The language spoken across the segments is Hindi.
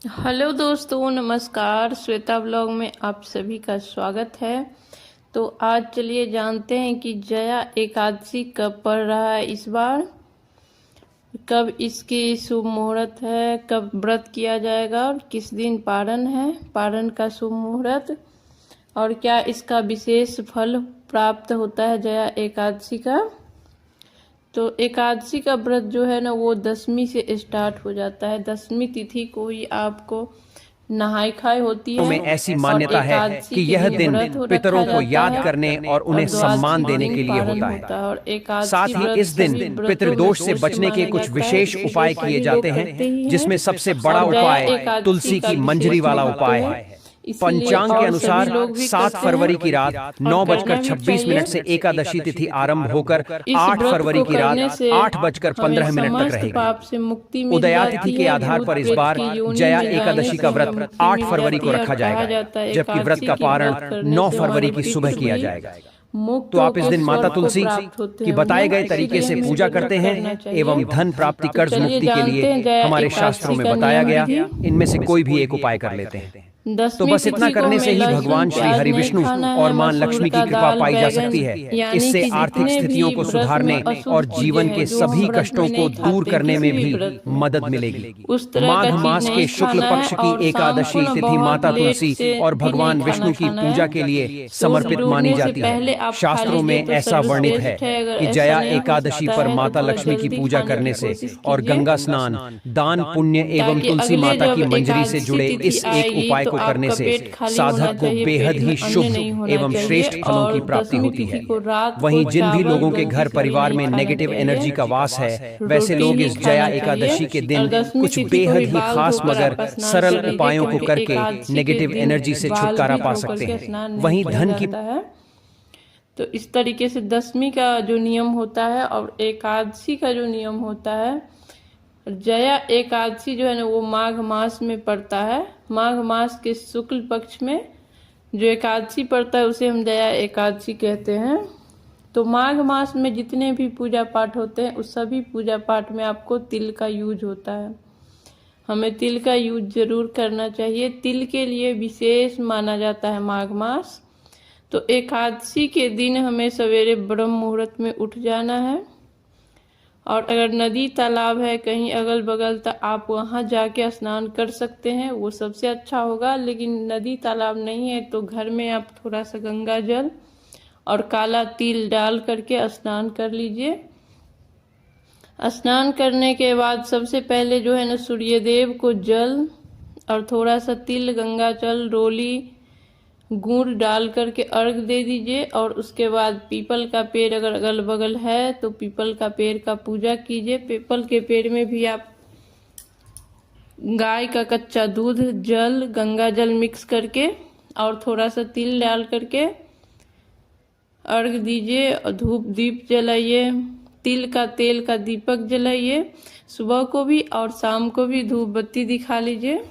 हेलो दोस्तों, नमस्कार। श्वेता ब्लॉग में आप सभी का स्वागत है। तो आज चलिए जानते हैं कि जया एकादशी कब पड़ रहा है इस बार, कब इसकी शुभ मुहूर्त है, कब व्रत किया जाएगा और किस दिन पारण है, पारण का शुभ मुहूर्त, और क्या इसका विशेष फल प्राप्त होता है जया एकादशी का। तो एकादशी का व्रत जो है ना वो दशमी से स्टार्ट हो जाता है। दशमी तिथि को ही आपको नहाय खाय होती है। में ऐसी मान्यता है कि यह दिन पितरों को याद करने और उन्हें सम्मान देने के लिए होता है। और साथ ही इस दिन पितृदोष से बचने के कुछ विशेष उपाय किए जाते हैं, जिसमें सबसे बड़ा उपाय तुलसी की मंजरी वाला उपाय है। पंचांग के अनुसार 7 फरवरी की रात 9:26 से एकादशी तिथि आरंभ होकर 8 फरवरी की रात 8:15 तक रहेगी। उदया तिथि के आधार पर इस बार जया एकादशी का व्रत 8 फरवरी को रखा जाएगा, जबकि व्रत का पारण 9 फरवरी की सुबह किया जाएगा। तो आप इस दिन माता तुलसी की बताए गए तरीके से पूजा करते हैं एवं धन प्राप्ति, कर्ज मुक्ति के लिए हमारे शास्त्रों में बताया गया इनमें से कोई भी एक उपाय कर लेते हैं। तो बस इतना करने से ही भगवान श्री हरि विष्णु और मां लक्ष्मी की कृपा पाई जा सकती है। इससे आर्थिक स्थितियों को सुधारने और जीवन के सभी कष्टों को दूर करने में भी मदद मिलेगी। माघ मास के शुक्ल पक्ष की एकादशी तिथि माता तुलसी और भगवान विष्णु की पूजा के लिए समर्पित मानी जाती है। शास्त्रों में ऐसा वर्णित है कि जया एकादशी पर माता लक्ष्मी की पूजा करने से और गंगा स्नान, दान पुण्य एवं तुलसी माता की मंजरी से जुड़े इस एक उपाय को करने से साधक को बेहद ही शुभ एवं श्रेष्ठ फलों की प्राप्ति होती है। वहीं जिन भी लोगों के घर परिवार में नेगेटिव एनर्जी का वास है, वैसे लोग इस जया एकादशी के दिन कुछ बेहद ही खास मगर सरल उपायों को करके नेगेटिव एनर्जी से छुटकारा पा सकते हैं। वहीं धन की तो इस तरीके से दशमी का जो नियम होता है और एकादशी का जो नियम होता है, जया एकादशी जो है ना वो माघ मास में पड़ता है। माघ मास के शुक्ल पक्ष में जो एकादशी पड़ता है उसे हम जया एकादशी कहते हैं। तो माघ मास में जितने भी पूजा पाठ होते हैं उस सभी पूजा पाठ में आपको तिल का यूज होता है। हमें तिल का यूज जरूर करना चाहिए। तिल के लिए विशेष माना जाता है माघ मास। तो एकादशी के दिन हमें सवेरे ब्रह्म मुहूर्त में उठ जाना है, और अगर नदी तालाब है कहीं अगल बगल तो आप वहाँ जाके स्नान कर सकते हैं, वो सबसे अच्छा होगा। लेकिन नदी तालाब नहीं है तो घर में आप थोड़ा सा गंगा जल और काला तिल डाल करके स्नान कर लीजिए। स्नान करने के बाद सबसे पहले जो है ना सूर्यदेव को जल और थोड़ा सा तिल, गंगा जल, रोली, गुड़ डाल करके अर्घ दे दीजिए। और उसके बाद पीपल का पेड़ अगर अगल बगल है तो पीपल का पेड़ का पूजा कीजिए। पीपल के पेड़ में भी आप गाय का कच्चा दूध, जल, गंगा जल मिक्स करके और थोड़ा सा तिल डाल करके अर्घ दीजिए और धूप दीप जलाइए। तिल का तेल का दीपक जलाइए। सुबह को भी और शाम को भी धूप बत्ती दिखा लीजिए।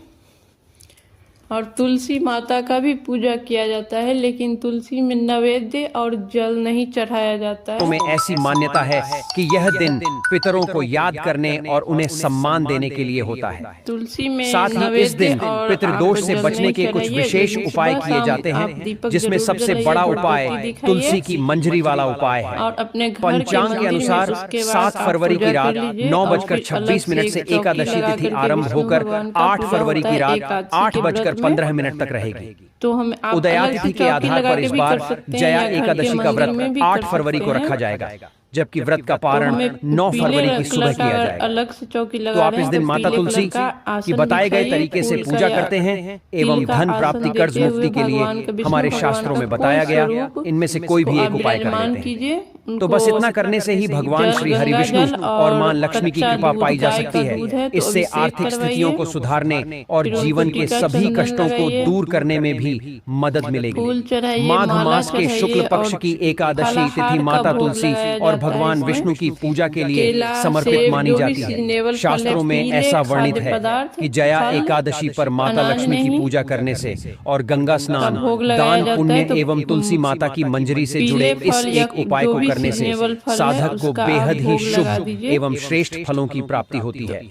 और तुलसी माता का भी पूजा किया जाता है, लेकिन तुलसी में नैवेद्य और जल नहीं चढ़ाया जाता है। में ऐसी मान्यता है कि यह दिन पितरों को याद करने और उन्हें सम्मान देने के लिए होता है। तुलसी में साथ ही इस दिन पितृदोष से बचने के कुछ विशेष उपाय किए जाते हैं, जिसमें सबसे बड़ा उपाय तुलसी की मंजरी वाला उपाय है। और अपने पंचांग के अनुसार 7 फरवरी की रात 9:26 से एकादशी तिथि आरंभ होकर 8 फरवरी की रात 8:15 तक रहेगी। तो हम उदया तिथि के आधार पर इस बार जया एकादशी का व्रत 8 फरवरी को रखा जाएगा, जबकि व्रत का पारण 9 फरवरी की सुबह किया जाएगा। अलग से चौकी लगा तो आप इस दिन माता तुलसी की बताए गए तरीके से पूजा करते हैं एवं धन प्राप्ति, कर्ज मुक्ति के लिए हमारे शास्त्रों में बताया गया इनमें से कोई भी एक उपाय कर लेते हैं। तो बस इतना करने से ही भगवान श्री हरि विष्णु और मां लक्ष्मी की कृपा पाई जा सकती है। इससे आर्थिक स्थितियों को सुधारने और जीवन के सभी कष्टों को दूर करने में भी मदद मिलेगी। माघ मास के शुक्ल पक्ष की एकादशी तिथि माता तुलसी और भगवान विष्णु की पूजा के लिए समर्पित मानी जाती है। शास्त्रों में ऐसा वर्णित है कि जया एकादशी पर माता लक्ष्मी की पूजा करने से और गंगा स्नान, दान पुण्य एवं तुलसी माता की मंजरी से जुड़े इस एक उपाय को करने से साधक को बेहद ही शुभ एवं श्रेष्ठ फलों की प्राप्ति होती है।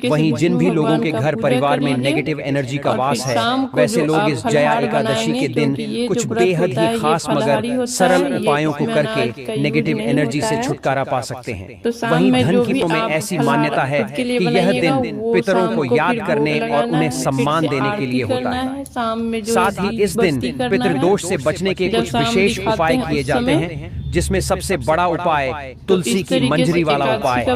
वहीं जिन भी लोगों के घर परिवार में नेगेटिव एनर्जी का वास है, वैसे लोग इस जया एकादशी के दिन कुछ बेहद ही खास मगर सरल उपायों को करके नेगेटिव एनर्जी से छुटकारा पा सकते हैं। वहीं धन की में ऐसी मान्यता है कि यह दिन पितरों को याद करने और उन्हें सम्मान देने के लिए होता है। साथ ही इस दिन पितृदोष से बचने के कुछ विशेष उपाय किए जाते हैं, जिसमें सबसे बड़ा उपाय तुलसी की मंजरी वाला उपाय है।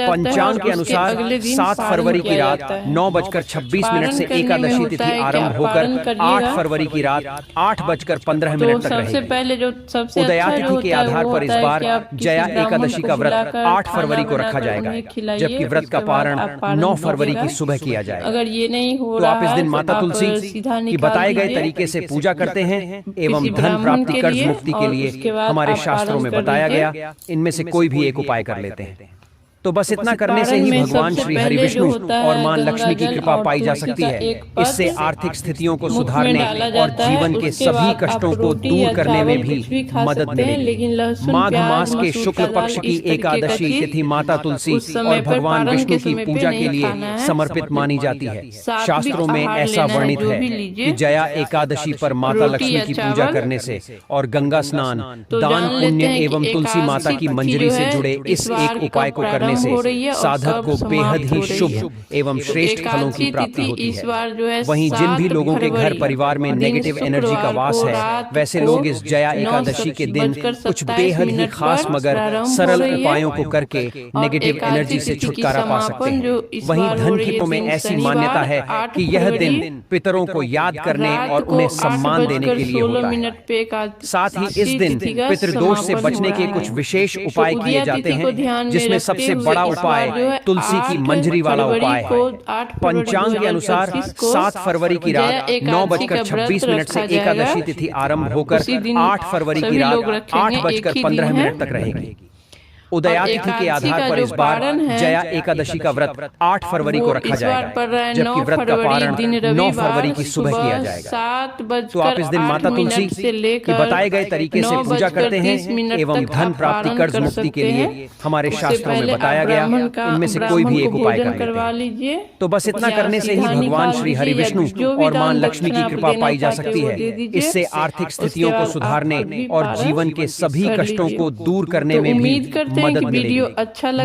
पंचांग के अनुसार 7 फरवरी की रात 9:26 से एकादशी तिथि आरंभ होकर 8 फरवरी की रात 8:15 तक रहेगी। उदया तिथि के आधार पर इस बार जया एकादशी का व्रत 8 फरवरी को रखा जाएगा, जबकि व्रत का पारण 9 फरवरी की सुबह किया जाएगा। अगर ये नहीं हो तो आप इस दिन माता तुलसी की बताए गए तरीके से पूजा करते हैं एवं धन प्राप्ति, कर्ज मुक्ति के लिए हमारे शास्त्रों में बताया गया इनमें से कोई भी एक उपाय कर लेते हैं। तो बस इतना करने से ही भगवान श्री हरि विष्णु और मां लक्ष्मी की कृपा पाई जा सकती है। इससे आर्थिक स्थितियों को सुधारने और जीवन के सभी कष्टों को दूर करने में भी मदद मिलेगी। माघ मास के शुक्ल पक्ष की एकादशी तिथि माता तुलसी और भगवान विष्णु की पूजा के लिए समर्पित मानी जाती है। शास्त्रों में ऐसा वर्णित है कि जया एकादशी पर माता लक्ष्मी की पूजा करने से और गंगा स्नान, दान पुण्य एवं तुलसी माता की मंजरी से जुड़े इस एक उपाय को करने से साधक को बेहद ही शुभ एवं श्रेष्ठ फलों की प्राप्ति होती है। वहीं जिन भी लोगों के घर परिवार में नेगेटिव एनर्जी का वास है, वैसे लोग इस जया एकादशी के दिन कुछ बेहद ही खास मगर सरल उपायों को करके नेगेटिव एनर्जी से छुटकारा पा सकते हैं। वहीं धन की में ऐसी मान्यता है कि यह दिन पितरों को याद करने और उन्हें सम्मान देने के लिए होता है। साथ ही इस दिन पितृदोष से बचने के कुछ विशेष उपाय किए जाते हैं, जिसमें सबसे बड़ा उपाय तुलसी की मंजरी वाला उपाय है। पंचांग के अनुसार 7 फरवरी की रात 9:26 से एकादशी तिथि आरंभ होकर 8 फरवरी की रात 8:15 तक रहेगी। उदया तिथि के आधार पर इस बार जया एकादशी का व्रत 8 फरवरी को रखा जाएगा, जबकि व्रत का पारण 9 फरवरी की सुबह किया जाएगा। तो आप इस दिन माता तुलसी की बताए गए तरीके से पूजा करते हैं एवं धन प्राप्ति, कर्ज मुक्ति के लिए हमारे शास्त्रों में बताया गया इनमें से कोई भी एक उपाय कर लीजिए। तो बस इतना करने से ही भगवान श्री हरि विष्णु और मां लक्ष्मी की कृपा पाई जा सकती है। इससे आर्थिक स्थितियों को सुधारने और जीवन के सभी कष्टों को दूर करने में भी मदद मिलेगी।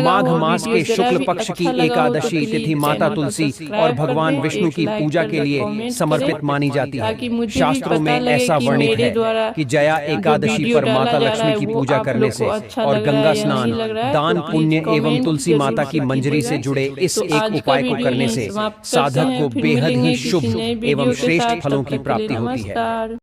माघ मास के शुक्ल पक्ष की एकादशी तिथि माता तुलसी और भगवान विष्णु की पूजा के लिए समर्पित मानी जाती है। शास्त्रों में ऐसा वर्णित है कि जया एकादशी पर माता लक्ष्मी की पूजा करने से और गंगा स्नान, दान पुण्य एवं तुलसी माता की मंजरी से जुड़े इस एक उपाय को करने से साधक को बेहद ही शुभ एवं श्रेष्ठ फलों की प्राप्ति होती है।